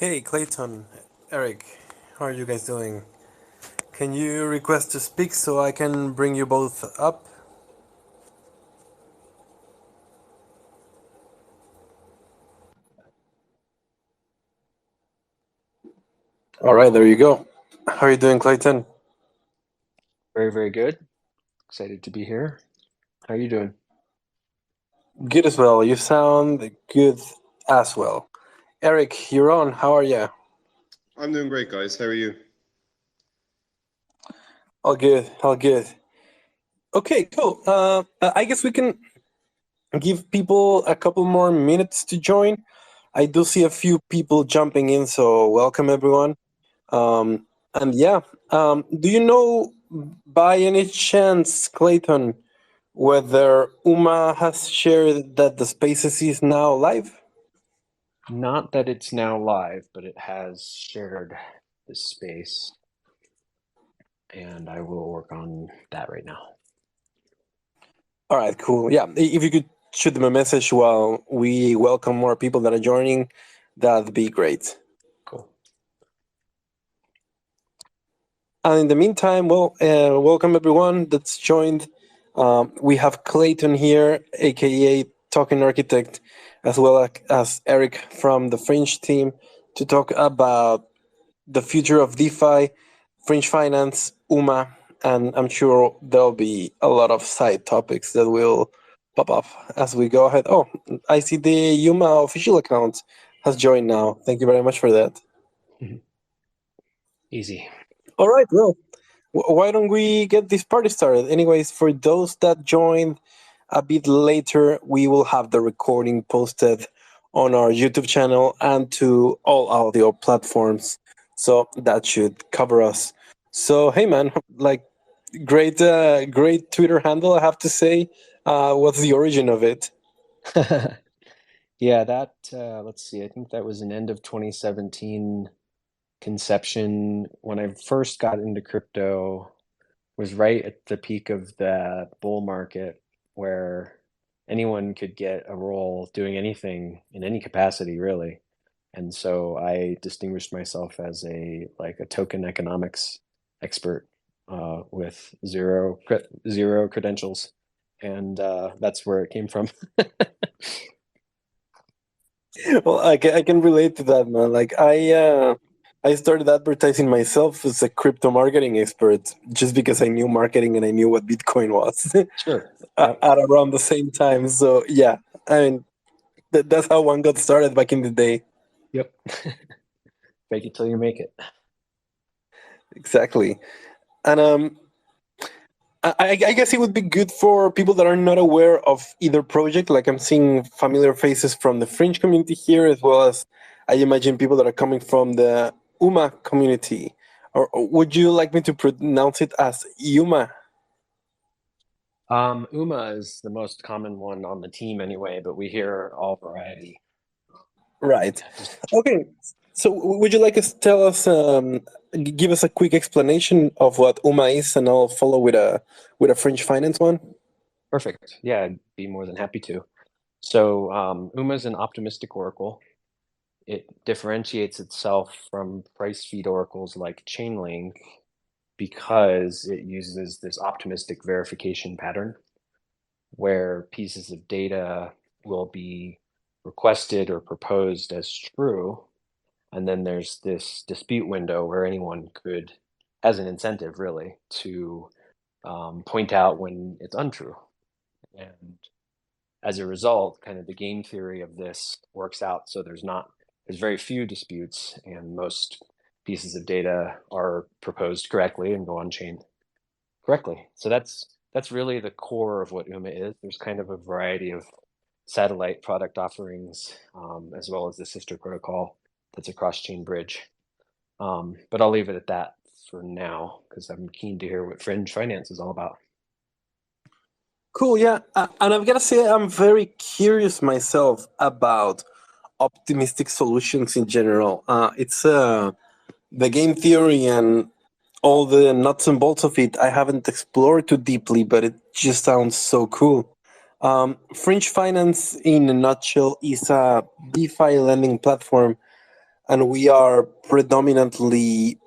Hey Clayton, Eric, how are you guys doing? Can you request to speak so I can bring you both up? All right, there you go. How are you doing, Clayton? Very, very good. Excited to be here. How are you doing? Good as well. You sound good as well. Eric, you're on. How are you? I'm doing great, guys. How are you? All good, all good. Okay, cool. I guess we can give people a couple more minutes to join. I do see a few people jumping in, so welcome everyone. And yeah, do you know by any chance, Clayton, whether Uma has shared that the Spaces is now live? Not that it's now live, but it has shared the space, and I will work on that right now. All right, cool. Yeah, if you could shoot them a message while we welcome more people that are joining, that'd be great. Cool. And in the meantime, welcome everyone that's joined. We have Clayton here, aka Talking Architect, as well as Eric from the Fringe team to talk about the future of DeFi, Fringe Finance, UMA, and I'm sure there'll be a lot of side topics that will pop up as we go ahead. Oh, I see the UMA official account has joined now. Thank you very much for that. Easy. All right, well, why don't we get this party started? Anyways, for those that joined a bit later, we will have the recording posted on our YouTube channel and to all audio platforms. So that should cover us. So hey, man, like great Twitter handle, I have to say. What's the origin of it? Yeah, that, let's see, I think that was an end of 2017 conception. When I first got into crypto, was right at the peak of the bull market where anyone could get a role doing anything in any capacity, really. And so I distinguished myself as a token economics expert with zero credentials, and that's where it came from. Well, I can relate to that, man. I started advertising myself as a crypto marketing expert just because I knew marketing and I knew what Bitcoin was Sure. Yep. at around the same time. So yeah, I mean that's how one got started back in the day. Yep. Fake it till you make it. Exactly. And I guess it would be good for people that are not aware of either project. Like I'm seeing familiar faces from the Fringe community here, as well as I imagine people that are coming from the UMA community. Or would you like me to pronounce it as Yuma? UMA is the most common one on the team anyway, but we hear all variety. Right. Yeah, just Okay. So would you like us tell us, give us a quick explanation of what UMA is, and I'll follow with a Fringe Finance one. perfect. Yeah, I'd be more than happy to. So UMA is an optimistic oracle. It differentiates itself from price feed oracles like Chainlink because it uses this optimistic verification pattern where pieces of data will be requested or proposed as true. And then there's this dispute window where anyone could, as an incentive really, to point out when it's untrue. And as a result, kind of the game theory of this works out. So there's very few disputes, and most pieces of data are proposed correctly and go on chain correctly. So that's really the core of what UMA is. There's kind of a variety of satellite product offerings, as well as the sister protocol that's a cross-chain bridge. But I'll leave it at that for now because I'm keen to hear what Fringe Finance is all about. Cool, yeah. And I've got to say, I'm very curious myself about optimistic solutions in general. It's the game theory and all the nuts and bolts of it. I haven't explored too deeply, but it just sounds so cool. Fringe Finance, in a nutshell, is a DeFi lending platform and we are predominantly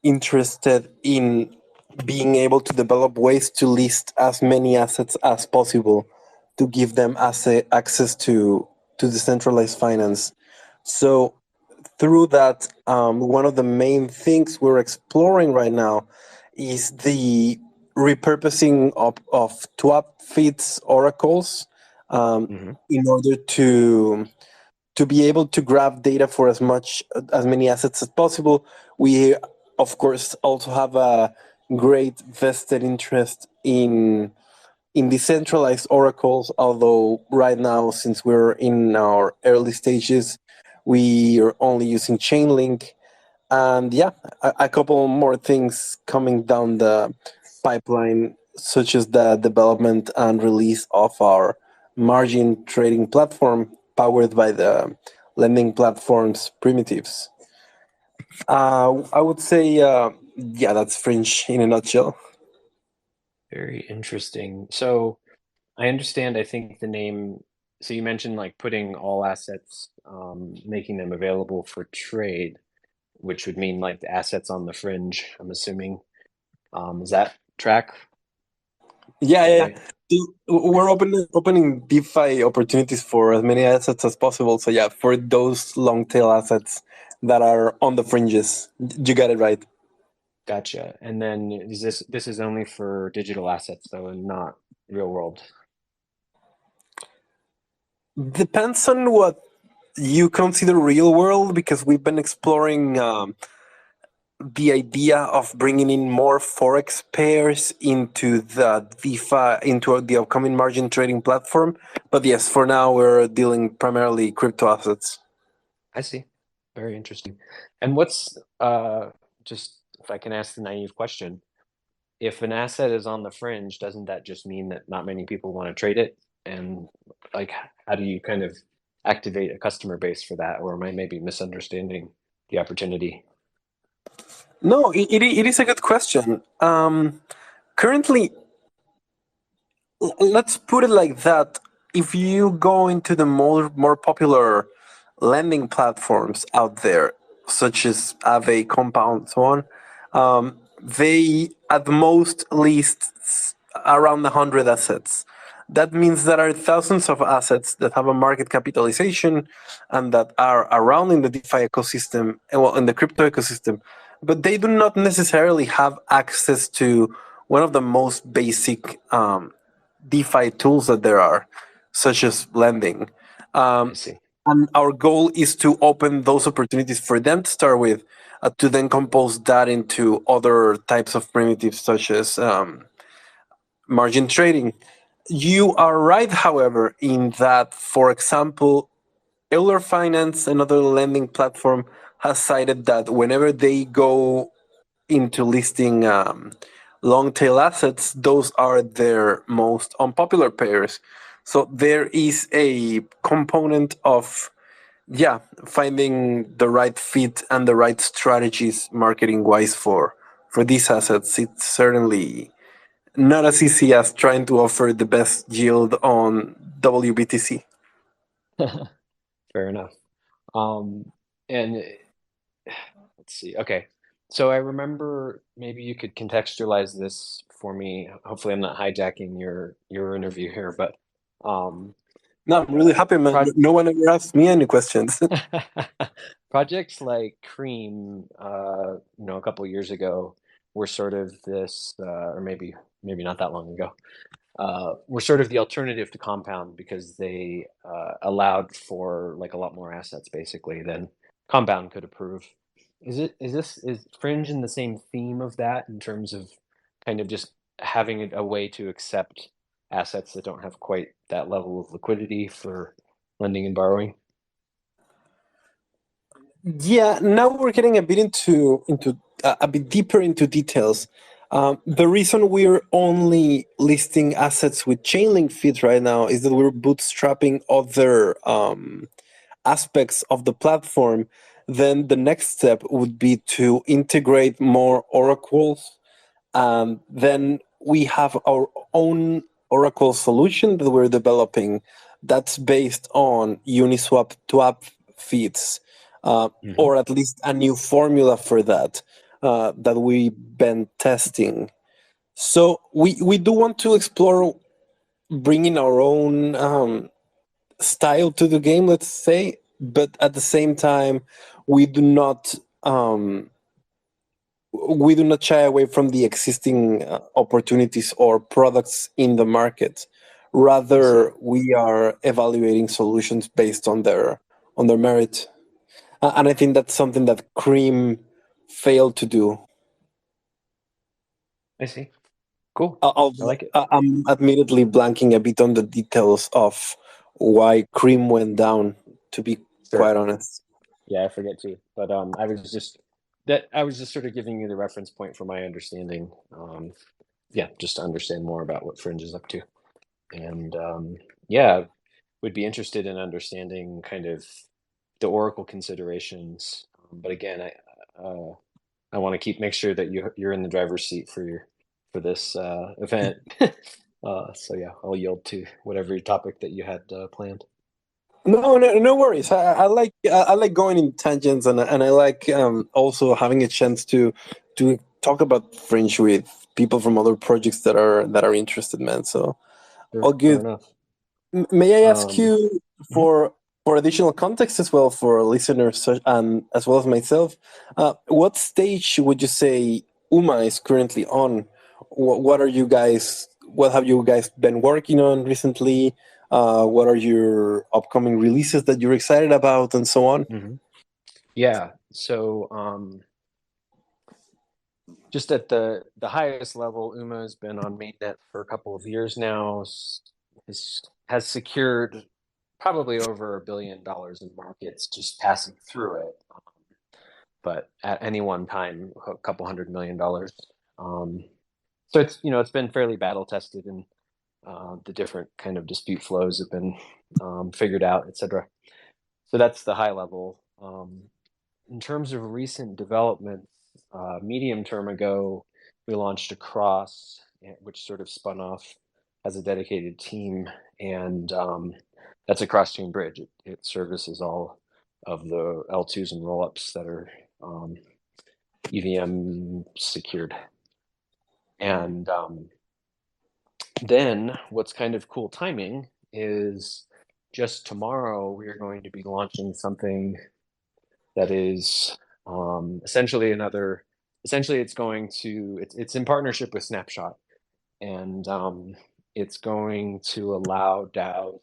interested in being able to develop ways to list as many assets as possible to give them access to decentralized finance. So through that, one of the main things we're exploring right now is the repurposing of twap feeds oracles in order to be able to grab data for as many assets as possible. We of course also have a great vested interest in decentralized oracles, although right now, since we're in our early stages, we are only using Chainlink. And yeah, a couple more things coming down the pipeline, such as the development and release of our margin trading platform powered by the lending platform's primitives. I would say, yeah, that's Fringe in a nutshell. Very interesting. So I understand, I think the name, so you mentioned like putting all assets, making them available for trade, which would mean like the assets on the fringe, I'm assuming. Is that track? Yeah, Is that yeah, yeah. right? We're opening DeFi opportunities for as many assets as possible. So yeah, for those long tail assets that are on the fringes, you got it right. Gotcha. And then is this is only for digital assets though, and not real world? Depends on what you consider real world, because we've been exploring the idea of bringing in more forex pairs into the DeFi, into the upcoming margin trading platform. But yes, for now we're dealing primarily crypto assets. I see. Very interesting. And what's just if I can ask the naive question, if an asset is on the fringe, doesn't that just mean that not many people want to trade it? And like, how do you kind of activate a customer base for that? Or am I maybe misunderstanding the opportunity? No, it is a good question. Currently, let's put it like that. If you go into the more popular lending platforms out there, such as Aave, Compound, so on, they at most list around 100 assets. That means there are thousands of assets that have a market capitalization and that are around in the DeFi ecosystem, well, in the crypto ecosystem, but they do not necessarily have access to one of the most basic DeFi tools that there are, such as lending. I see. And our goal is to open those opportunities for them to start with, to then compose that into other types of primitives, such as margin trading. You are right, however, in that, for example, Euler Finance, another lending platform, has cited that whenever they go into listing long tail assets, those are their most unpopular pairs. So there is a component of, yeah, finding the right fit and the right strategies marketing wise for these assets. It's certainly not as easy as trying to offer the best yield on WBTC. Fair enough. And let's see. Okay. So I remember maybe you could contextualize this for me. Hopefully I'm not hijacking your interview here, but um No, I'm really happy, man. pro No one ever asked me any questions. projects like Cream, a couple years ago were sort of this, or maybe not that long ago, were sort of the alternative to Compound because they allowed for like a lot more assets basically than Compound could approve. Is Fringe in the same theme of that in terms of kind of just having a way to accept assets that don't have quite that level of liquidity for lending and borrowing? Yeah, now we're getting a bit into a bit deeper into details. The reason we're only listing assets with Chainlink feeds right now is that we're bootstrapping other aspects of the platform. Then the next step would be to integrate more oracles. Then we have our own Oracle solution that we're developing that's based on Uniswap to app feeds. or at least a new formula for that that we've been testing. So we do want to explore bringing our own style to the game, let's say, but at the same time, we do not shy away from the existing opportunities or products in the market. Rather, we are evaluating solutions based on their merit, and I think that's something that Cream failed to do. I see. Cool. Although I like it. I'm admittedly blanking a bit on the details of why Cream went down, to be quite honest. Yeah, I forget too. But I was just sort of giving you the reference point for my understanding. Yeah, just to understand more about what Fringe is up to. And yeah, would be interested in understanding kind of the Oracle considerations. But again, I want to make sure that you're in the driver's seat for this event. So yeah, I'll yield to whatever topic that you had planned. No worries. I like going in tangents, and I like also having a chance to talk about Fringe with people from other projects that are interested, man. So all Fair good. enough. May I ask you for additional context as well for listeners and as well as myself? What stage would you say UMA is currently on? What are you guys? What have you guys been working on recently? What are your upcoming releases that you're excited about, and so on? Yeah. So just at the highest level, UMA has been on mainnet for a couple of years now. Has secured probably over $1 billion in markets just passing through it. But at any one time, a couple $100 million. So it's been fairly battle tested, and the different kind of dispute flows have been figured out, etc. So that's the high level. In terms of recent developments, medium term ago, we launched a cross, which sort of spun off as a dedicated team, and that's a cross-chain bridge. It services all of the L2s and rollups that are EVM secured. And then what's kind of cool timing is just tomorrow we are going to be launching something that is essentially it's in partnership with Snapshot, and it's going to allow DAOs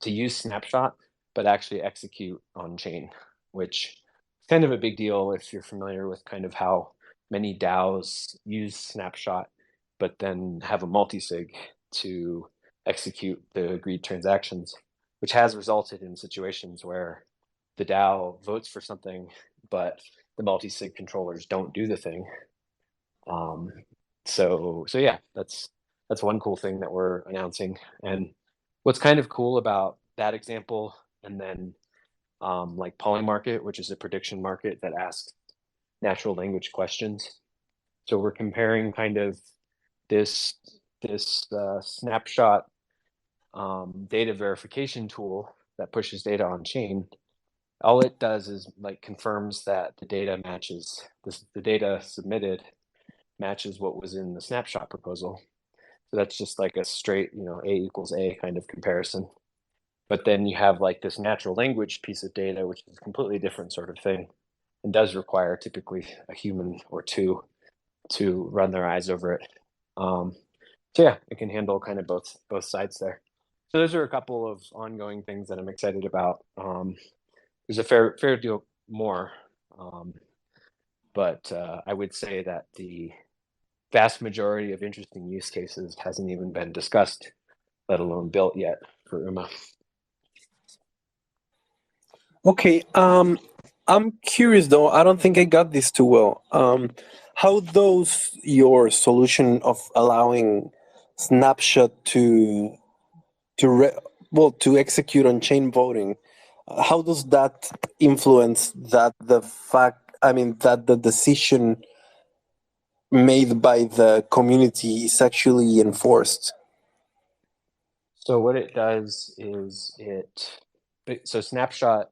to use Snapshot but actually execute on chain, which is kind of a big deal if you're familiar with kind of how many DAOs use Snapshot but then have a multisig to execute the agreed transactions, which has resulted in situations where the DAO votes for something, but the multi-sig controllers don't do the thing. So yeah, that's one cool thing that we're announcing. And what's kind of cool about that example, and then like Polymarket, which is a prediction market that asks natural language questions. So we're comparing kind of this snapshot data verification tool that pushes data on chain. All it does is like confirms that the data matches the data submitted matches what was in the snapshot proposal. So that's just like a straight, A equals A kind of comparison. But then you have like this natural language piece of data, which is a completely different sort of thing, and does require typically a human or two to run their eyes over it. So yeah, it can handle kind of both sides there. So those are a couple of ongoing things that I'm excited about. There's a fair deal more, but I would say that the vast majority of interesting use cases hasn't even been discussed, let alone built yet for UMA. Okay, I'm curious though. I don't think I got this too well. How does your solution of allowing Snapshot to execute on chain voting? How does that influence that that the decision made by the community is actually enforced? So what it does is so Snapshot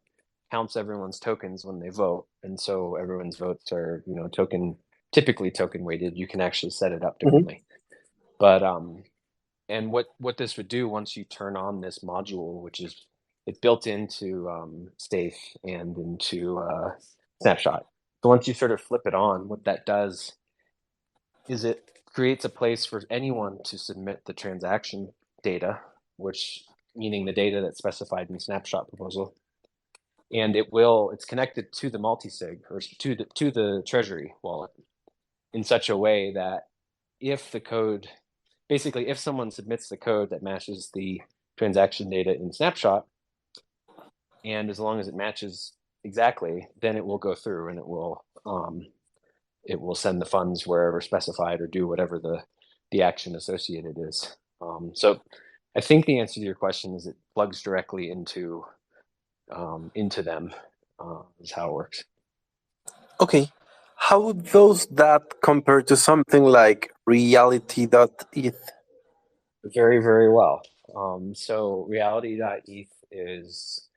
counts everyone's tokens when they vote, and so everyone's votes are typically token weighted. You can actually set it up differently, but and what this would do once you turn on this module, which is it's built into Safe and into Snapshot. So once you sort of flip it on, what that does is it creates a place for anyone to submit the transaction data, which meaning the data that's specified in the snapshot proposal, and it's connected to the multisig or to the treasury wallet in such a way that if someone submits the code that matches the transaction data in snapshot, and as long as it matches exactly, then it will go through and it will send the funds wherever specified or do whatever the action associated is. So I think the answer to your question is it plugs directly into them, is how it works. Okay. How would that compare to something like reality.eth? Very, very well. So reality.eth is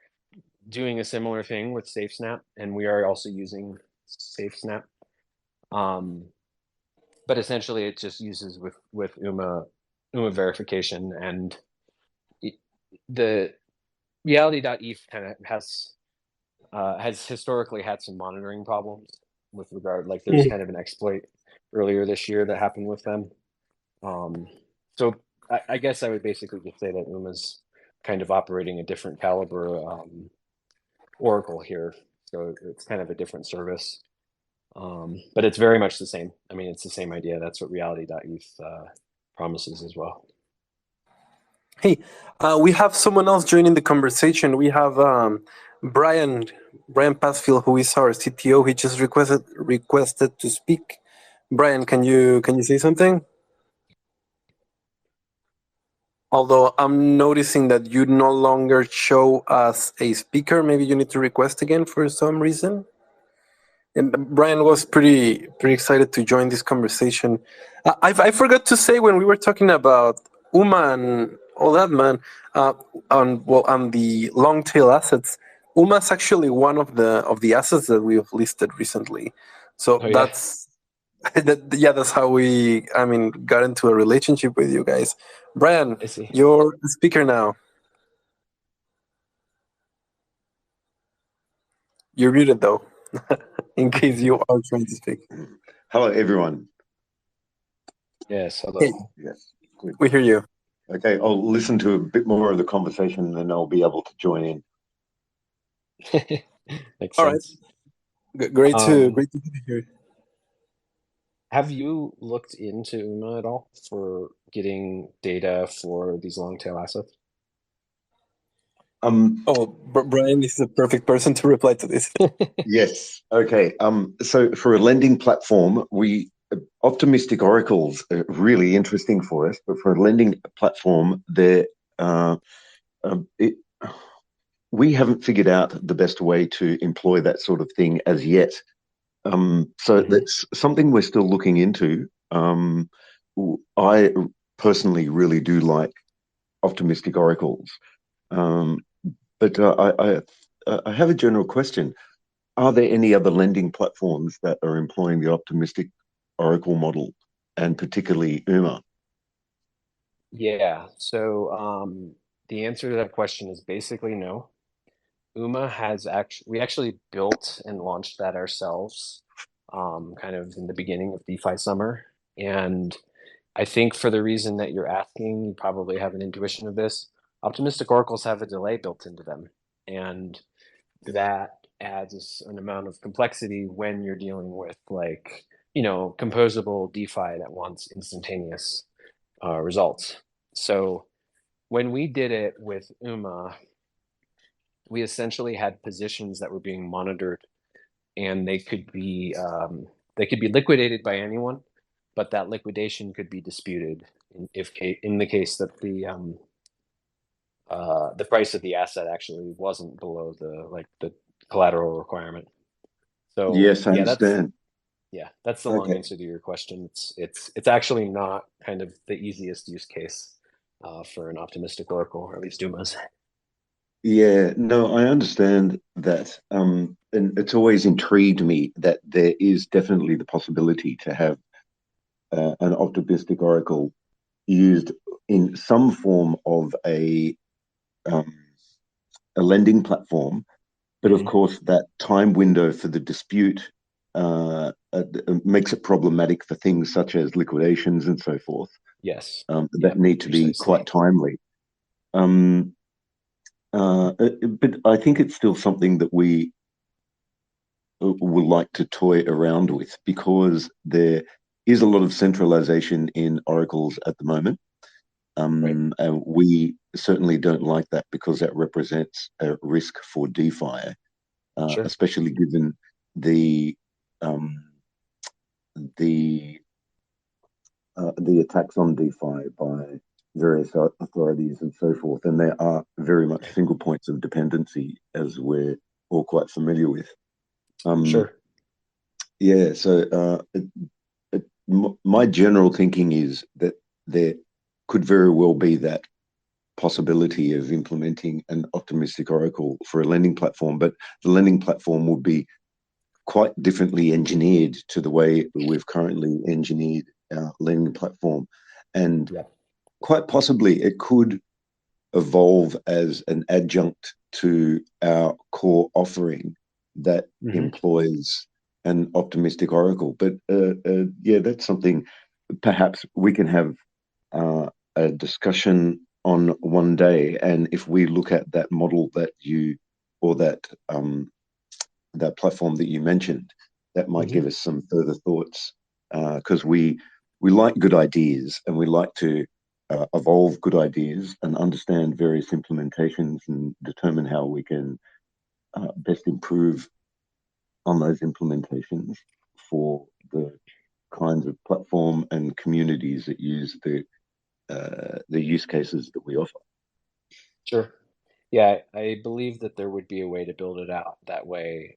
doing a similar thing with SafeSnap, and we are also using SafeSnap. But essentially it just uses with UMA verification, and the reality.eth kind of has historically had some monitoring problems with regard, like there's kind of an exploit earlier this year that happened with them. So I guess I would basically just say that UMA's kind of operating a different caliber Oracle here. So it's kind of a different service. But it's very much the same. I mean, it's the same idea. That's what reality.eth promises as well. Hey, we have someone else joining the conversation. We have Brian Passfield, who is our CTO. He just requested to speak. Brian, can you say something? Although I'm noticing that you no longer show as a speaker, maybe you need to request again for some reason. And Brian was pretty excited to join this conversation. I forgot to say when we were talking about UMA and all that, man. On the long tail assets, UMA is actually one of the assets that we have listed recently. So that's that's how we got into a relationship with you guys. Brian, you're the speaker now. You're muted though, in case you are trying to speak. Hello, everyone. Yes, hello. Hey, yes, good. We hear you. Okay, I'll listen to a bit more of the conversation, and then I'll be able to join in. Makes All sense. Right. Great to be here. Have you looked into UMA at all for getting data for these long tail assets? Brian is the perfect person to reply to this. Yes. Okay. So for a lending platform, optimistic oracles are really interesting for us, but for a lending platform, we haven't figured out the best way to employ that sort of thing as yet. So that's something we're still looking into. I personally really do like optimistic oracles. But I have a general question. Are there any other lending platforms that are employing the optimistic oracle model, and particularly UMA? Yeah, so the answer to that question is basically no. UMA we actually built and launched that ourselves kind of in the beginning of DeFi summer. And I think for the reason that you're asking, you probably have an intuition of this. Optimistic oracles have a delay built into them, and that adds an amount of complexity when you're dealing with composable DeFi that wants instantaneous results. So when we did it with UMA, we essentially had positions that were being monitored, and they could be liquidated by anyone, but that liquidation could be disputed in the case that the price of the asset actually wasn't below the collateral requirement. So yes, I understand. That's the long answer to your question. It's actually not kind of the easiest use case for an optimistic oracle, or at least UMA's. Yeah, no, I understand that. And it's always intrigued me that there is definitely the possibility to have an optimistic oracle used in some form of um, a lending platform. But of Hmm. course, that time window for the dispute makes it problematic for things such as liquidations and so forth Yes. that Yep. need to be Precisely. quite timely. Um, but I think it's still something that we will like to toy around with because there is a lot of centralization in oracles at the moment. Right. And we certainly don't like that because that represents a risk for DeFi, Sure. especially given the um, the the attacks on DeFi by various authorities and so forth. And there are very much Right. single points of dependency, as we're all quite familiar with. Um, Sure. yeah, so my general thinking is that there could very well be that possibility of implementing an optimistic oracle for a lending platform, but the lending platform would be quite differently engineered to the way we've currently engineered our lending platform. And Yep. quite possibly it could evolve as an adjunct to our core offering that Hmm. employs an optimistic oracle. But yeah, that's something perhaps we can have a discussion on one day. And if we look at that model that you or that platform that you mentioned, that might Hmm. give us some further thoughts because we like good ideas and we like to evolve good ideas and understand various implementations and determine how we can best improve on those implementations for the kinds of platform and communities that use the use cases that we offer. Sure. Yeah, I believe that there would be a way to build it out that way.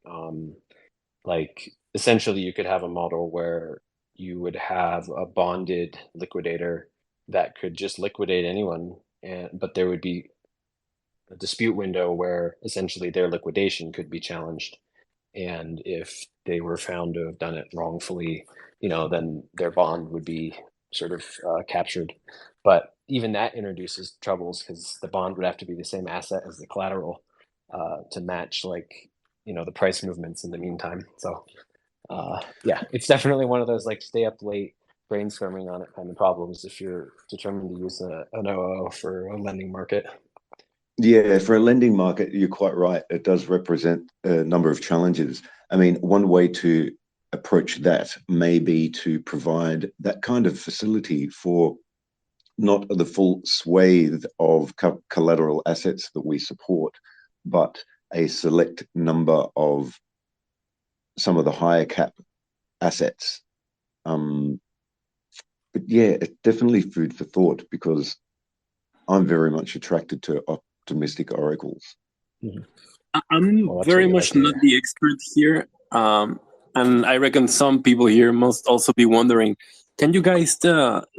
Like essentially, you could have a model where you would have a bonded liquidator that could just liquidate anyone, and but there would be a dispute window where essentially their liquidation could be challenged. And if they were found to have done it wrongfully, then their bond would be sort of captured. But even that introduces troubles because the bond would have to be the same asset as the collateral to match, like, the price movements in the meantime. So yeah, it's definitely one of those like stay up late brainstorming on it kind of problems if you're determined to use an OO for a lending market. Yeah, for a lending market, you're quite right. It does represent a number of challenges. I mean, one way to approach that may be to provide that kind of facility for not the full swathe of collateral assets that we support, but a select number of some of the higher cap assets. Um, but yeah, it's definitely food for thought because I'm very much attracted to optimistic oracles. Mhm. I'm Well, that's what very we like much to not hear. the expert here. And I reckon some people here must also be wondering, can you guys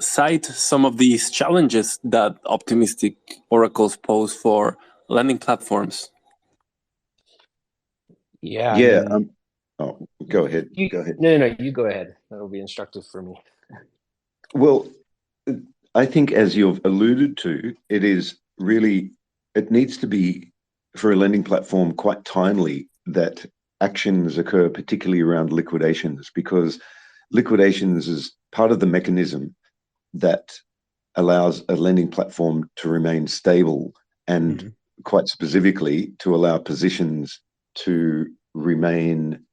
cite some of these challenges that optimistic oracles pose for lending platforms? Yeah, I Yeah. mean, Oh, go ahead. you Go ahead. no, no, no, you go ahead. That'll be instructive for me. Well, I think as you've alluded to, it needs to be for a lending platform quite timely that actions occur, particularly around liquidations, because liquidations is part of the mechanism that allows a lending platform to remain stable and Mhm. quite specifically to allow positions to remain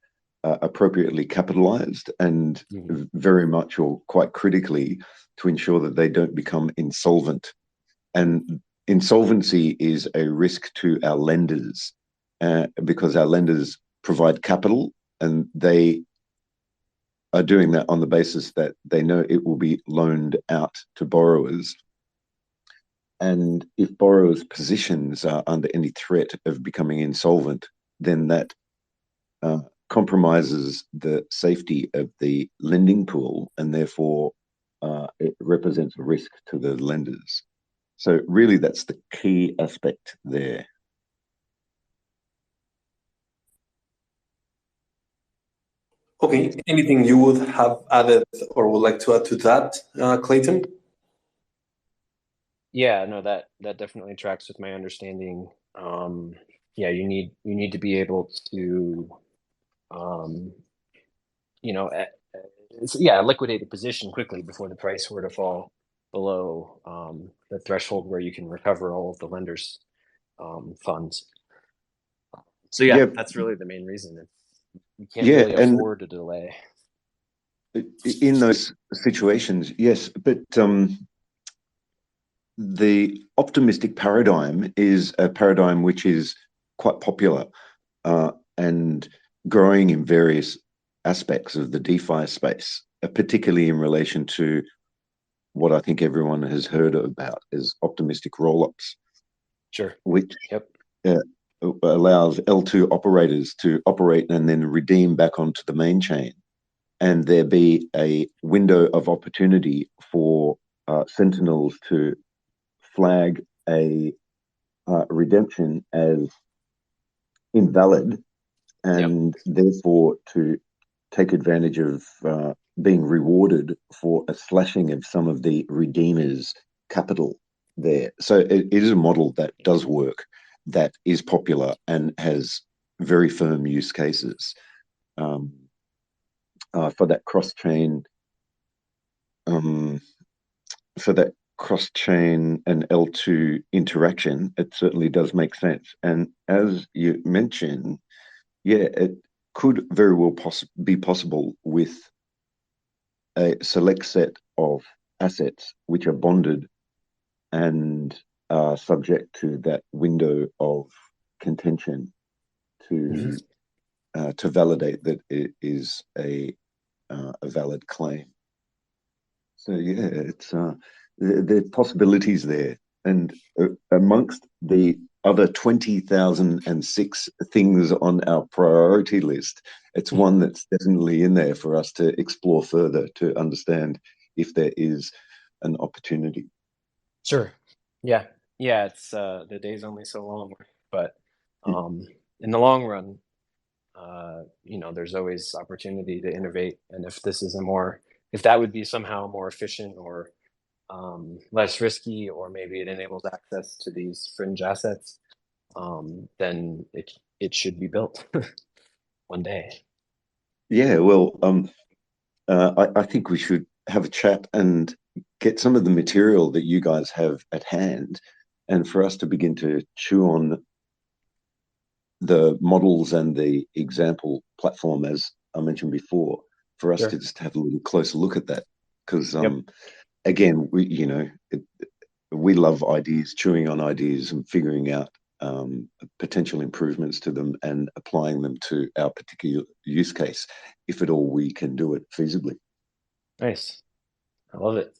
appropriately capitalized and Mhm. very much or quite critically to ensure that they don't become insolvent. And insolvency is a risk to our lenders because our lenders provide capital and they are doing that on the basis that they know it will be loaned out to borrowers. And if borrowers' positions are under any threat of becoming insolvent, then that uh, compromises the safety of the lending pool and therefore it represents a risk to the lenders. So, really, that's the key aspect there. Okay. Anything you would have added or would like to add to that, Clayton? Yeah, no, that definitely tracks with my understanding. Yeah, you need to be able to, um, you know, liquidate a position quickly before the price were to fall below the threshold where you can recover all of the lender's funds. So yeah, Yeah, that's really the main reason. You can't yeah, really and afford a delay. in those situations, yes, but the optimistic paradigm is a paradigm which is quite popular and growing in various aspects of the DeFi space, particularly in relation to what I think everyone has heard about as optimistic rollups, Sure. which Yep. allows L2 operators to operate and then redeem back onto the main chain, and there be a window of opportunity for sentinels to flag a redemption as invalid, Yep. and therefore to take advantage of being rewarded for a slashing of some of the redeemers' capital there. So it is a model that does work, that is popular, and has very firm use cases um, for that cross chain. For that cross chain and L2 interaction, it certainly does make sense. And as you mentioned, yeah, it could very well be possible with a select set of assets which are bonded and are subject to that window of contention Mhm. to validate that it is a valid claim. So yeah, it's there are possibilities there, and amongst the other 20,006 things on our priority list, it's one that's definitely in there for us to explore further to understand if there is an opportunity. Sure. Yeah. Yeah. It's the day's only so long, but in the long run, there's always opportunity to innovate. And if that would be somehow more efficient or less risky, or maybe it enables access to these fringe assets, then it should be built one day. Yeah, well, I think we should have a chat and get some of the material that you guys have at hand, and for us to begin to chew on the models and the example platform, as I mentioned before, for us to Sure. just have a little closer look at that. Because Yep. again, we love ideas, chewing on ideas and figuring out potential improvements to them and applying them to our particular use case, if at all we can do it feasibly. Nice. I love it.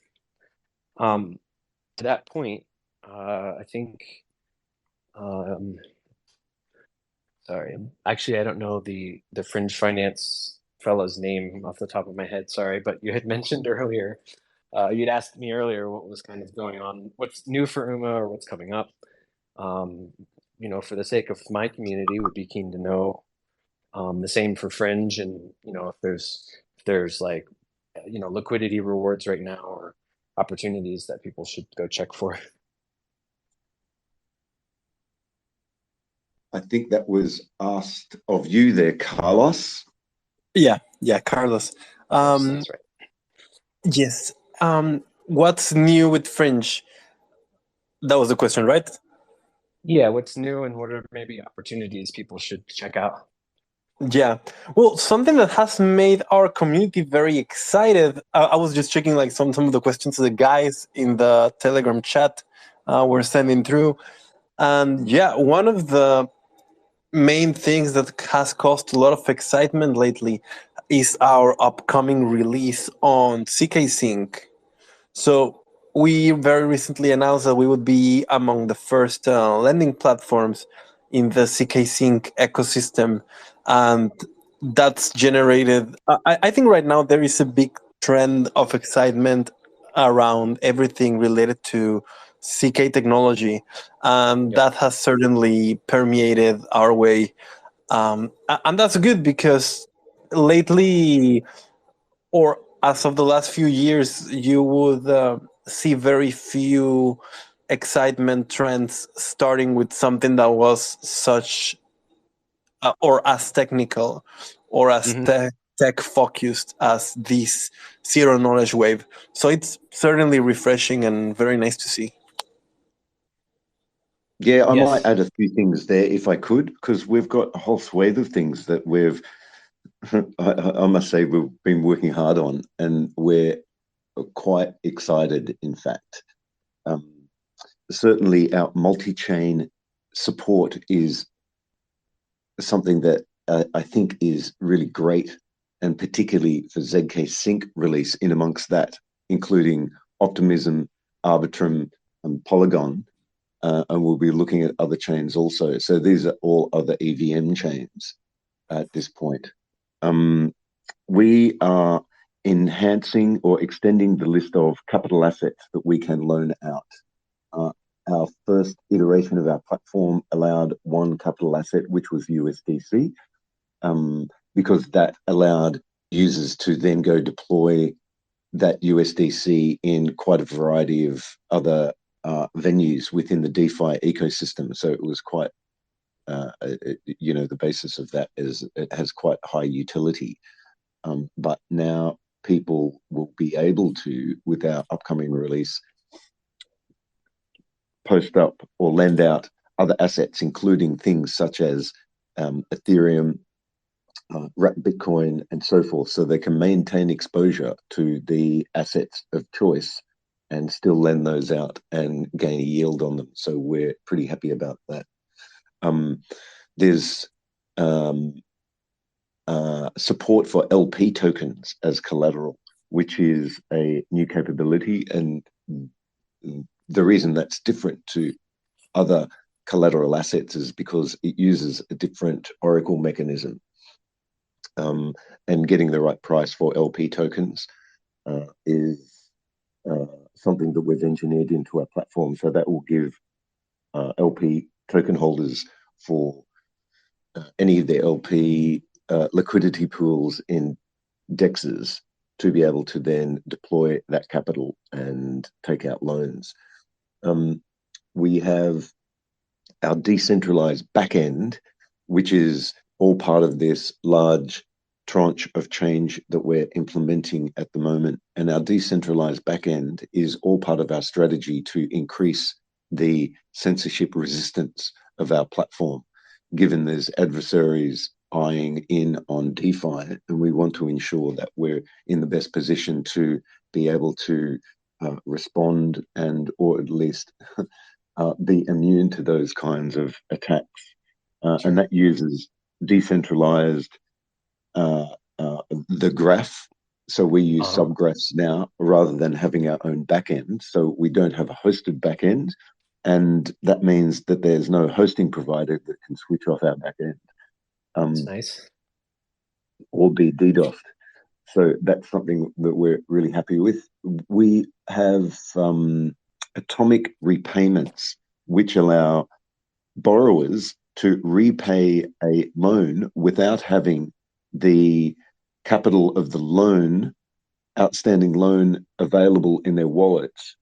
To that point, I think, um, sorry, actually, I don't know the Fringe Finance fellow's name off the top of my head. Sorry, but you had mentioned earlier, you'd asked me earlier what was kind of going on, what's new for UMA or what's coming up. Um, for the sake of my community, would be keen to know the same for Fringe, and if there's like liquidity rewards right now or opportunities that people should go check for. I think that was asked of you there, Carlos. Yeah, Carlos. Yes, that's right. Yes. What's new with Fringe? That was the question, right? Yeah, what's new and what are maybe opportunities people should check out? Yeah. Well, something that has made our community very excited. I was just checking like some of the questions the guys in the Telegram chat were sending through, and yeah, one of the main things that has caused a lot of excitement lately is our upcoming release on CK Sync. So we very recently announced that we would be among the first lending platforms in the CK Sync ecosystem, and that's generated. I think right now there is a big trend of excitement around everything related to CK technology, and Yep. that has certainly permeated our way. And that's good because lately, or as of the last few years, you would see very few excitement trends starting with something that was such or as technical or as tech focused as this zero knowledge wave. So it's certainly refreshing and very nice to see. Yeah, I Yes. might add a few things there if I could, because we've got a whole swathe of things that I must say, we've been working hard on, and we're quite excited, in fact. Certainly, our multi-chain support is something that I think is really great, and particularly for ZK Sync release in amongst that, including Optimism, Arbitrum, and Polygon. And we'll be looking at other chains also. So these are all other EVM chains at this point. We are enhancing or extending the list of capital assets that we can loan out. Our first iteration of our platform allowed one capital asset, which was USDC, because that allowed users to then go deploy that USDC in quite a variety of other venues within the DeFi ecosystem. So it was quite, the basis of that is it has quite high utility. But now people will be able to, with our upcoming release, post up or lend out other assets, including things such as Ethereum, Bitcoin, and so forth, so they can maintain exposure to the assets of choice and still lend those out and gain a yield on them. So we're pretty happy about that. There's support for LP tokens as collateral, which is a new capability, and the reason that's different to other collateral assets is because it uses a different Oracle mechanism. And getting the right price for LP tokens is something that we've engineered into our platform. So that will give LP token holders for any of their LP liquidity pools in DEXs to be able to then deploy that capital and take out loans. We have our decentralized backend, which is all part of this large tranche of change that we're implementing at the moment. And our decentralized backend is all part of our strategy to increase the censorship resistance of our platform, given there's adversaries eyeing in on DeFi, and we want to ensure that we're in the best position to be able to respond and, or at least be immune to those kinds of attacks. And that uses decentralized the graph. So we use subgraphs now rather than having our own backend. So we don't have a hosted backend, and that means that there's no hosting provider that can switch off our backend. That's nice. Or be DDoSed. So that's something that we're really happy with. We have atomic repayments, which allow borrowers to repay a loan without having the capital of the loan, outstanding loan, available in their wallets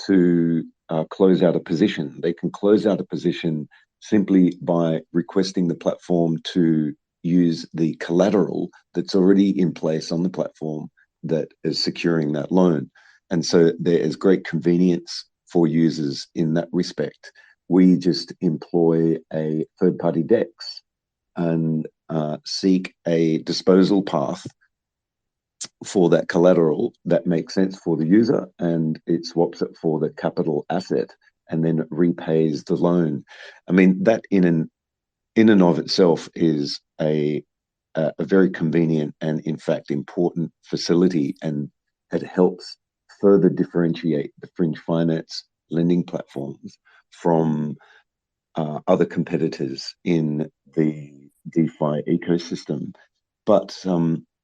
to close out a position. They can close out a position simply by requesting the platform to use the collateral that's already in place on the platform that is securing that loan. And so there is great convenience for users in that respect. We just employ a third-party DEX and seek a disposal path for that collateral that makes sense for the user, and it swaps it for the capital asset and then repays the loan. I mean, that in and of itself is a very convenient and, in fact, important facility, and it helps further differentiate the Fringe Finance lending platforms from other competitors in the DeFi ecosystem. But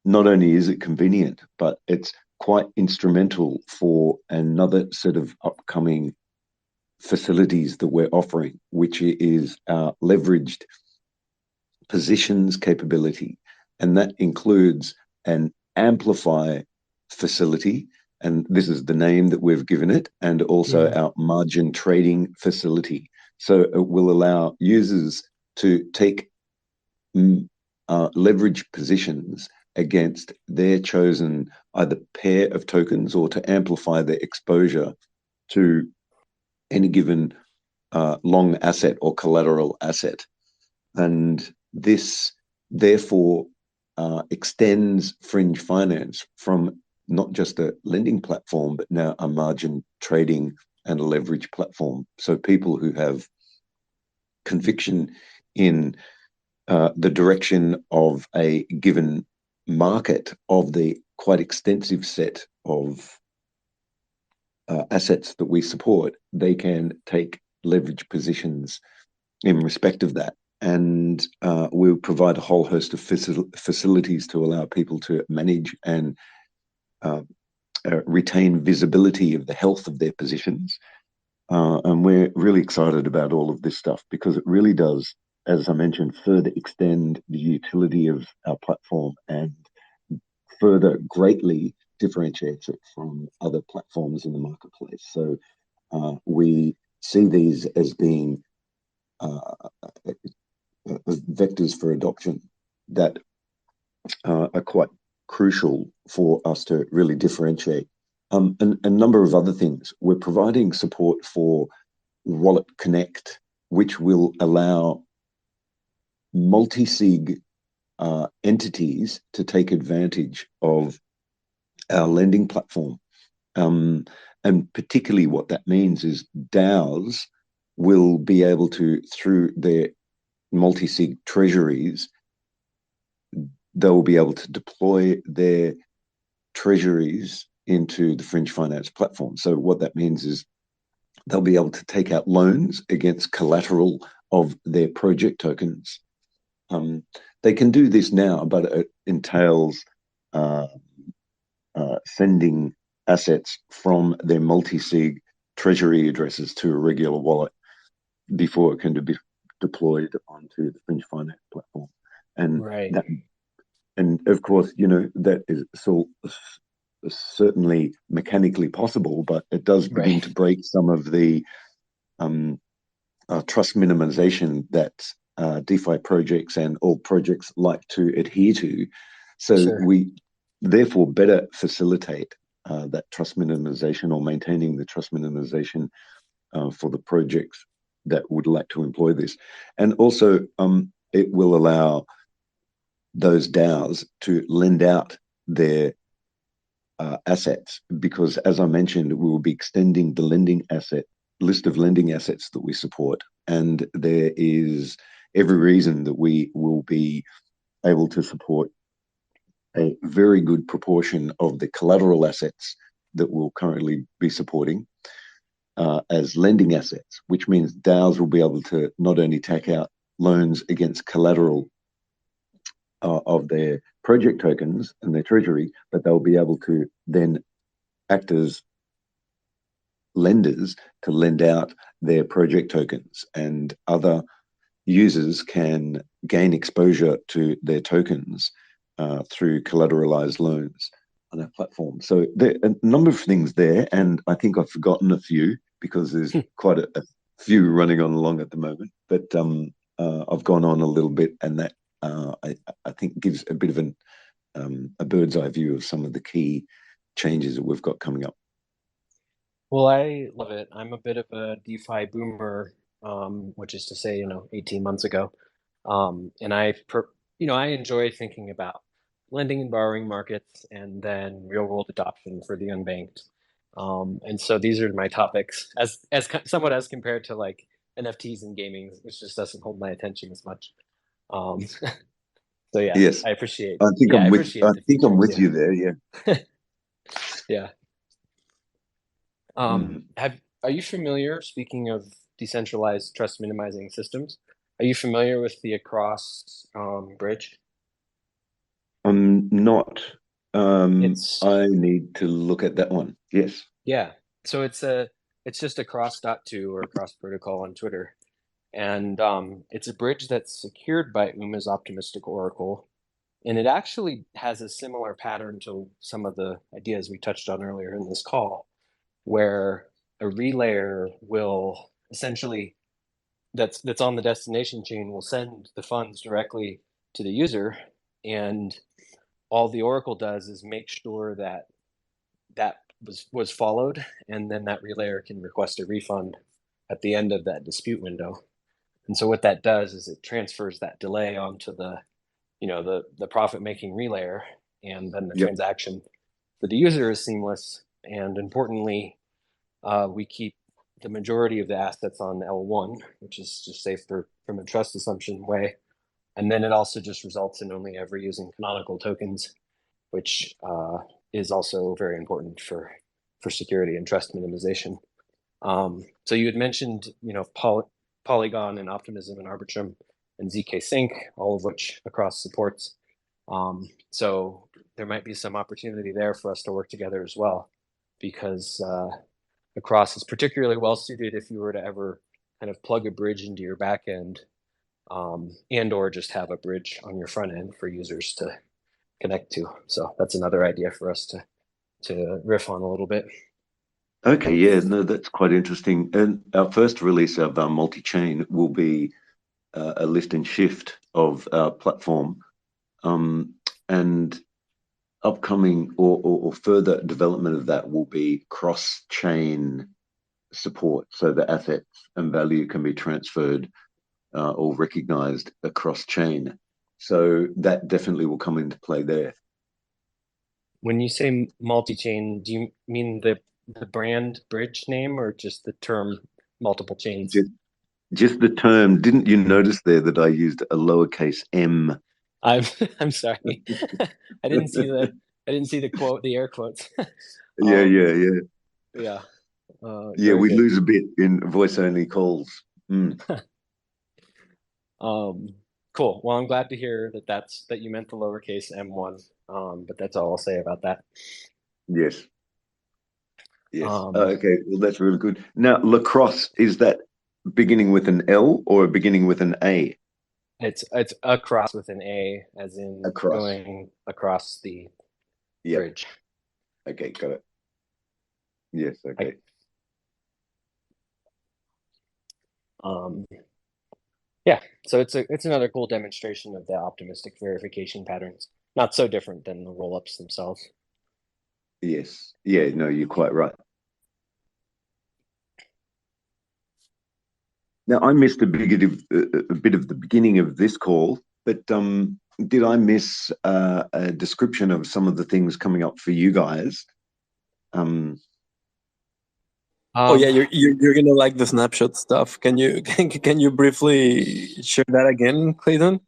not only is it convenient, but it's quite instrumental for another set of upcoming facilities that we're offering, which is our leveraged positions capability. and that includes an amplify facility, and this is the name that we've given it, and also our margin trading facility. So it will allow users to take leverage positions against their chosen either pair of tokens or to amplify their exposure to any given long asset or collateral asset. And this therefore extends Fringe Finance from not just a lending platform, but now a margin trading and a leverage platform. So people who have conviction in the direction of a given market of the quite extensive set of assets that we support, they can take leverage positions in respect of that. And we'll provide a whole host of facilities to allow people to manage and retain visibility of the health of their positions. And we're really excited about all of this stuff because it really does, as I mentioned, further extend the utility of our platform and further greatly differentiates it from other platforms in the marketplace. So we see these as being vectors for adoption that are quite crucial for us to really differentiate. And a number of other things. We're providing support for Wallet Connect, which will allow multi-sig entities to take advantage of our lending platform. And particularly what that means is DAOs will be able to, through their multi-sig treasuries, they will be able to deploy their treasuries into the Fringe Finance platform. So what that means is they'll be able to take out loans against collateral of their project tokens. They can do this now, but it entails sending assets from their multi-sig treasury addresses to a regular wallet before it can be deployed onto the Fringe Finance platform. And that, and of course, you know, that is certainly mechanically possible, but it does begin to break some of the trust minimization that DeFi projects and all projects like to adhere to. So we therefore better facilitate that trust minimization or maintaining the trust minimization for the projects that would like to employ this. And also it will allow those DAOs to lend out their assets, because as I mentioned, we will be extending the list of lending assets that we support, and there is every reason that we will be able to support a very good proportion of the collateral assets that we'll currently be supporting as lending assets, which means DAOs will be able to not only take out loans against collateral of their project tokens and their treasury, but they'll be able to then act as lenders to lend out their project tokens, and other users can gain exposure to their tokens through collateralized loans on our platform. So there are a number of things there, and I think I've forgotten a few because there's quite a few running on along at the moment, but I've gone on a little bit, and that I think gives a bit of a bird's eye view of some of the key changes that we've got coming up. Well, I love it. I'm a bit of a DeFi boomer, which is to say, 18 months ago. And I enjoy thinking about lending and borrowing markets and then real world adoption for the unbanked. And so these are my topics as somewhat as compared to like NFTs and gaming, which just doesn't hold my attention as much. So yeah, yes, I appreciate. I think I'm with you there. Yeah. Yeah. Are you familiar, speaking of decentralized trust minimizing systems, are you familiar with the Across bridge? I'm not. I need to look at that one. Yes. Yeah. So it's just a cross.to or cross protocol on Twitter. And it's a bridge that's secured by UMA's optimistic oracle. And it actually has a similar pattern to some of the ideas we touched on earlier in this call, where a relayer will essentially, that's on the destination chain, will send the funds directly to the user, and all the Oracle does is make sure that that was followed, and then that relayer can request a refund at the end of that dispute window. And so what that does is it transfers that delay onto the profit-making relayer, and then the transaction for the user is seamless. And importantly, we keep the majority of the assets on L1, which is just safe from a trust assumption way. And then it also just results in only ever using canonical tokens, which is also very important for security and trust minimization. So you had mentioned, Polygon and Optimism and Arbitrum and ZK Sync, all of which across supports. So there might be some opportunity there for us to work together as well, because Across is particularly well suited if you were to ever kind of plug a bridge into your back end, and or just have a bridge on your front end for users to connect to. So that's another idea for us to riff on a little bit. Okay, yeah, no, that's quite interesting. And our first release of our multi-chain will be a lift and shift of our platform, and upcoming or further development of that will be cross-chain support, so the assets and value can be transferred or recognized across chain. So that definitely will come into play there. When you say multi-chain, do you mean the brand bridge name, or just the term multiple chains? Just the term. Didn't you notice there that I used a lowercase m? I'm sorry. I didn't see the quote, the air quotes. Yeah. Yeah. Yeah, we good. lose a bit in voice only calls. Cool. Well, I'm glad to hear that you meant the lowercase m1. But that's all I'll say about that. Yes. Okay. Well, that's really good. Now, lacrosse, is that beginning with an L or beginning with an A? It's across with an A, as in Across. going across the bridge. Okay, got it. Yes. Okay. Yeah. So it's another cool demonstration of the optimistic verification patterns. Not so different than the rollups themselves. Yes. Yeah. No, you're quite right. Now, I missed a bit of the beginning of this call, but did I miss a description of some of the things coming up for you guys? Oh yeah, you're gonna like the snapshot stuff. Can you briefly share that again, Clayton?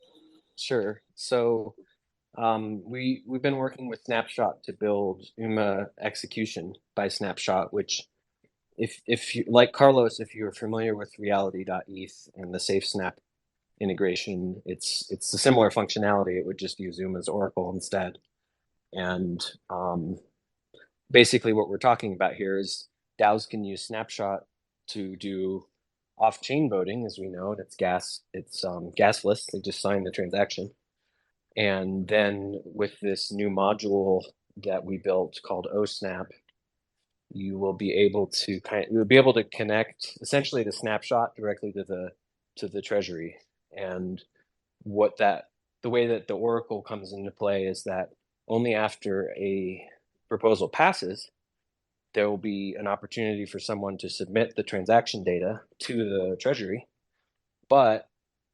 Sure. So we've been working with Snapshot to build UMA execution by Snapshot, which if you like Carlos, if you're familiar with reality.eth and the SafeSnap integration, it's a similar functionality. It would just use UMA's Oracle instead. And basically what we're talking about here is DAOs can use Snapshot to do off-chain voting, as we know, and it's gasless. They just sign the transaction. And then with this new module that we built called OSnap, you will be able to connect essentially the snapshot directly to the treasury. And the way that the Oracle comes into play is that only after a proposal passes, there will be an opportunity for someone to submit the transaction data to the treasury, but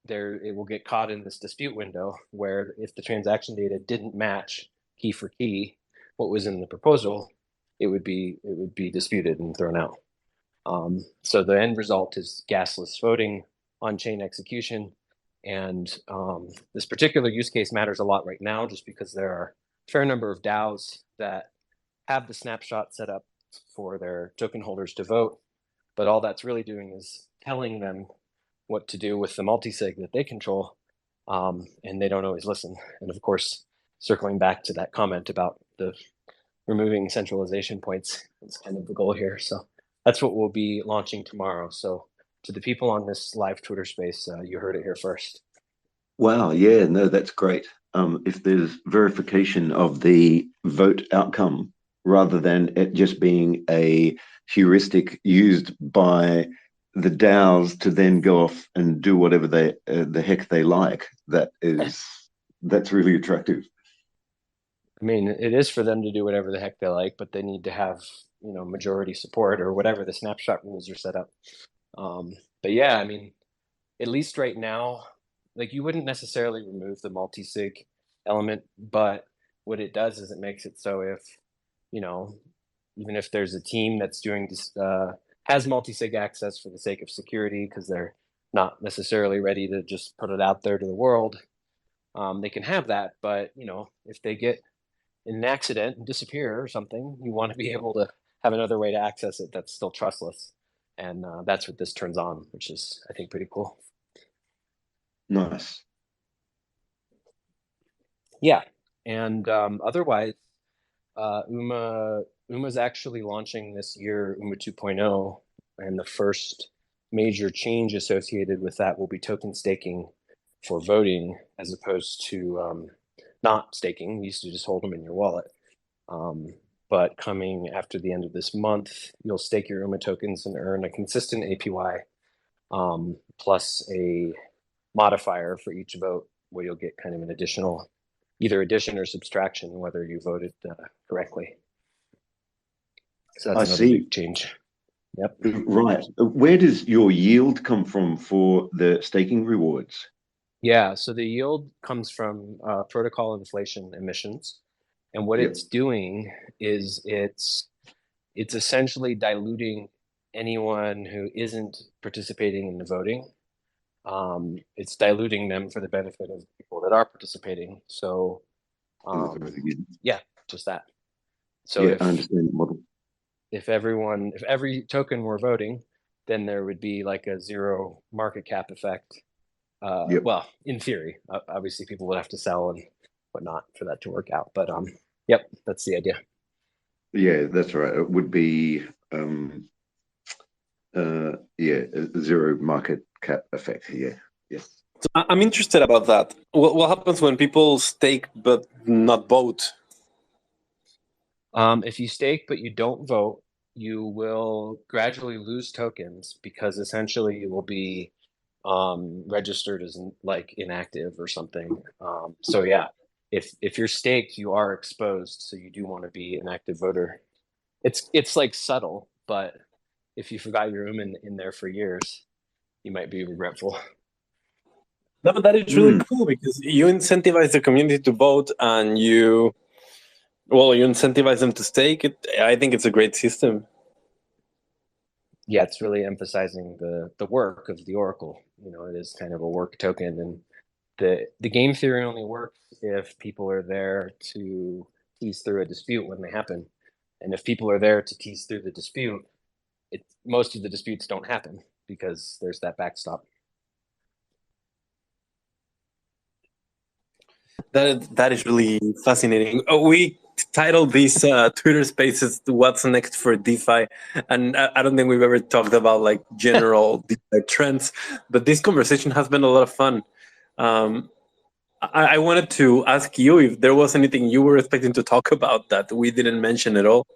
it will get caught in this dispute window where if the transaction data didn't match key for key what was in the proposal, it would be disputed and thrown out. So the end result is gasless voting, on-chain execution, and this particular use case matters a lot right now just because there are a fair number of DAOs that have the snapshot set up for their token holders to vote, but all that's really doing is telling them what to do with the multisig that they control, and they don't always listen. And of course, circling back to that comment about the removing centralization points is kind of the goal here. So that's what we'll be launching tomorrow. So to the people on this live Twitter space, you heard it here first. Wow, yeah, no, that's great. If there's verification of the vote outcome rather than it just being a heuristic used by the DAOs to then go off and do whatever the heck they like, that's really attractive. I mean, it is for them to do whatever the heck they like, but they need to have, majority support or whatever the snapshot rules are set up. But yeah, I mean, at least right now, like you wouldn't necessarily remove the multi-sig element, but what it does is it makes it so if, you know, even if there's a team that's doing this, has multi-sig access for the sake of security, because they're not necessarily ready to just put it out there to the world, they can have that. But, if they get in an accident and disappear or something, you want to be able to have another way to access it that's still trustless. And that's what this turns on, which is, I think, pretty cool. Nice. Yeah, and otherwise, Uma's actually launching this year Uma 2.0, and the first major change associated with that will be token staking for voting, as opposed to not staking. You used to just hold them in your wallet. But coming after the end of this month, you'll stake your Uma tokens and earn a consistent APY, plus a modifier for each vote, where you'll get kind of an additional, either addition or subtraction, whether you voted correctly. So that's another big change. Yep. Right. Where does your yield come from for the staking rewards? Yeah, so the yield comes from protocol inflation emissions. And what it's doing is it's essentially diluting anyone who isn't participating in the voting. It's diluting them for the benefit of people that are participating. So, yeah, just that. So yeah, I understand the model. If every token were voting, then there would be like a zero market cap effect. Well, in theory, obviously people would have to sell and whatnot for that to work out. But yep, that's the idea. Yeah, that's right. It would be zero market cap effect. Yeah. Yes. So I'm interested about that. What happens when people stake but not vote? If you stake but you don't vote, you will gradually lose tokens, because essentially you will be registered as like inactive or something. So yeah, if you're staked, you are exposed. So you do want to be an active voter. It's like subtle, but if you forgot your room in there for years, you might be regretful. No, but that is really cool, because you incentivize the community to vote, and you incentivize them to stake it. I think it's a great system. Yeah, it's really emphasizing the work of the Oracle. It is kind of a work token, and the game theory only works if people are there to tease through a dispute when they happen. And if people are there to tease through the dispute, most of the disputes don't happen, because there's that backstop. That is really fascinating. We titled these Twitter Spaces "What's Next for DeFi," and I don't think we've ever talked about like general DeFi trends, but this conversation has been a lot of fun. I wanted to ask you if there was anything you were expecting to talk about that we didn't mention at all.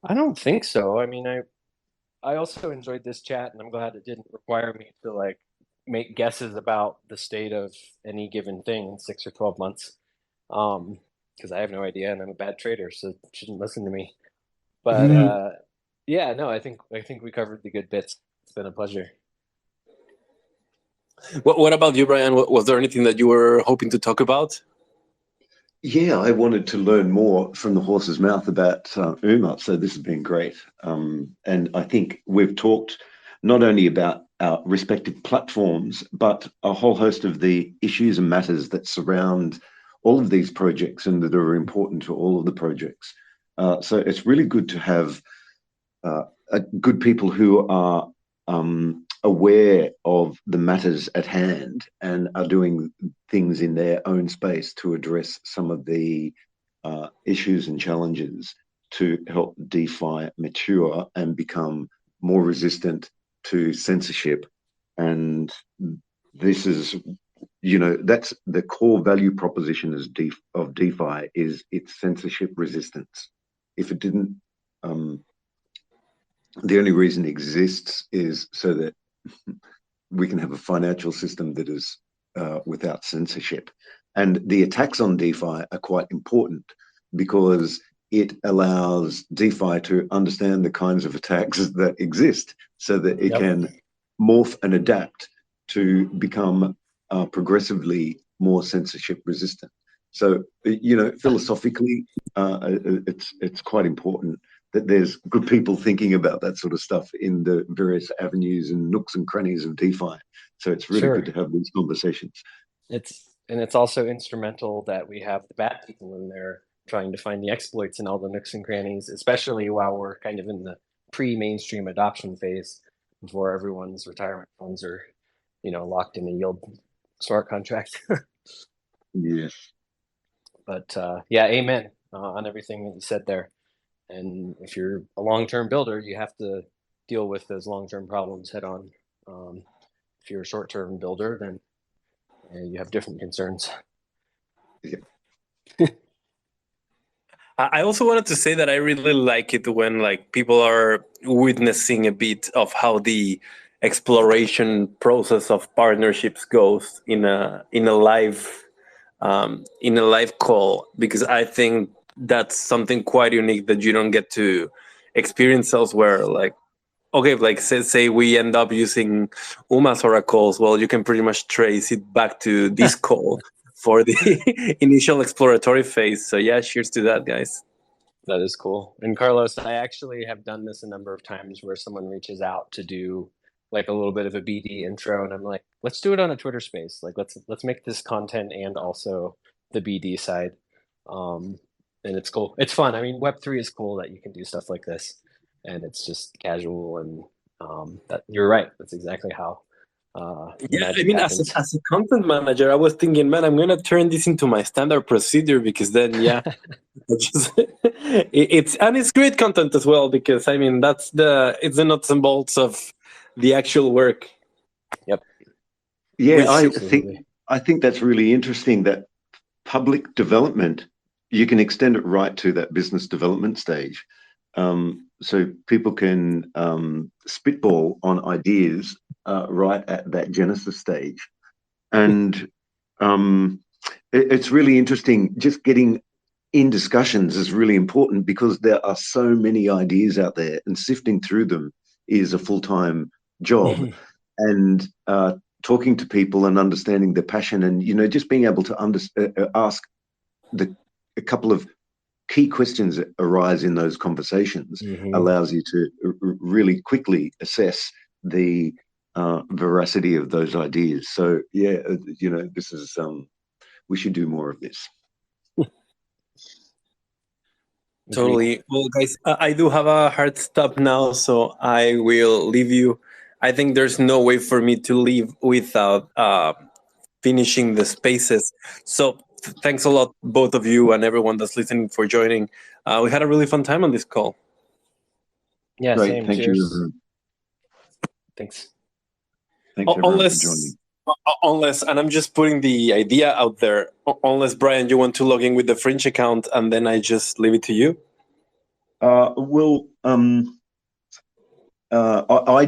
I don't think so. I mean, I also enjoyed this chat, and I'm glad it didn't require me to like make guesses about the state of any given thing in 6 or 12 months, because I have no idea, and I'm a bad trader, so you shouldn't listen to me. But yeah, no, I think we covered the good bits. It's been a pleasure. What about you, Brian? Was there anything that you were hoping to talk about? Yeah, I wanted to learn more from the horse's mouth about Uma, so this has been great. And I think we've talked not only about our respective platforms, but a whole host of the issues and matters that surround all of these projects and that are important to all of the projects. So it's really good to have good people who are aware of the matters at hand and are doing things in their own space to address some of the issues and challenges to help DeFi mature and become more resistant to censorship and this is, that's the core value proposition of DeFi is its censorship resistance. If it didn't, the only reason it exists is so that we can have a financial system that is without censorship. And the attacks on DeFi are quite important because it allows DeFi to understand the kinds of attacks that exist so that it can morph and adapt to become progressively more censorship resistant. So, philosophically, it's quite important that there's good people thinking about that sort of stuff in the various avenues and nooks and crannies of DeFi. So it's really good to have these conversations. It's also instrumental that we have the bad people in there trying to find the exploits in all the nooks and crannies, especially while we're kind of in the pre-mainstream adoption phase before everyone's retirement funds are, locked in a yield smart contract. Yes. But amen on everything that you said there. And if you're a long-term builder, you have to deal with those long-term problems head on. If you're a short-term builder, then you have different concerns. Yeah. I also wanted to say that I really like it when people are witnessing a bit of how the exploration process of partnerships goes in a live call, because I think that's something quite unique that you don't get to experience elsewhere. Say we end up using Uma's oracles. Well, you can pretty much trace it back to this call for the initial exploratory phase. So yeah, cheers to that, guys. That is cool. And Carlos, I actually have done this a number of times where someone reaches out to do a little bit of a BD intro, and I'm like, let's do it on a Twitter space. Let's make this content and also the BD side. And it's cool. It's fun. I mean, Web3 is cool that you can do stuff like this, and it's just casual. And that you're right. That's exactly how. As a content manager, I was thinking, man, I'm gonna turn this into my standard procedure, because then, it's great content as well, because it's the nuts and bolts of the actual work. Yep. Yeah, I think that's really interesting, that public development, you can extend it right to that business development stage. So people can spitball on ideas right at that genesis stage. And it's really interesting. Just getting in discussions is really important, because there are so many ideas out there, and sifting through them is a full-time job. And talking to people and understanding their passion, and just being able to ask a couple of key questions that arise in those conversations allows you to really quickly assess the veracity of those ideas. So this is we should do more of this. Totally. Well, guys, I do have a hard stop now, so I will leave you. I think there's no way for me to leave without finishing the spaces. So thanks a lot, both of you and everyone that's listening, for joining. We had a really fun time on this call. Yeah, great. same. Thank Cheers. you. Thanks. Thanks everyone for joining. Unless, and I'm just putting the idea out there, unless, Brian, you want to log in with the Fringe account, and then I just leave it to you. I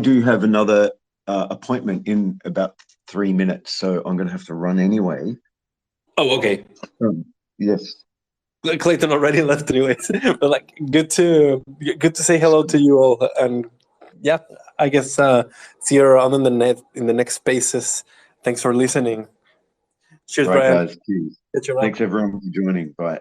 do have another appointment in about 3 minutes, so I'm going to have to run anyway. Oh, okay. Yes. Clayton already left anyways, but good to say hello to you all, and yeah, I guess see you around in the next spaces. Thanks for listening. Cheers, right, Brian. guys. Cheers. Thanks everyone for joining. Bye.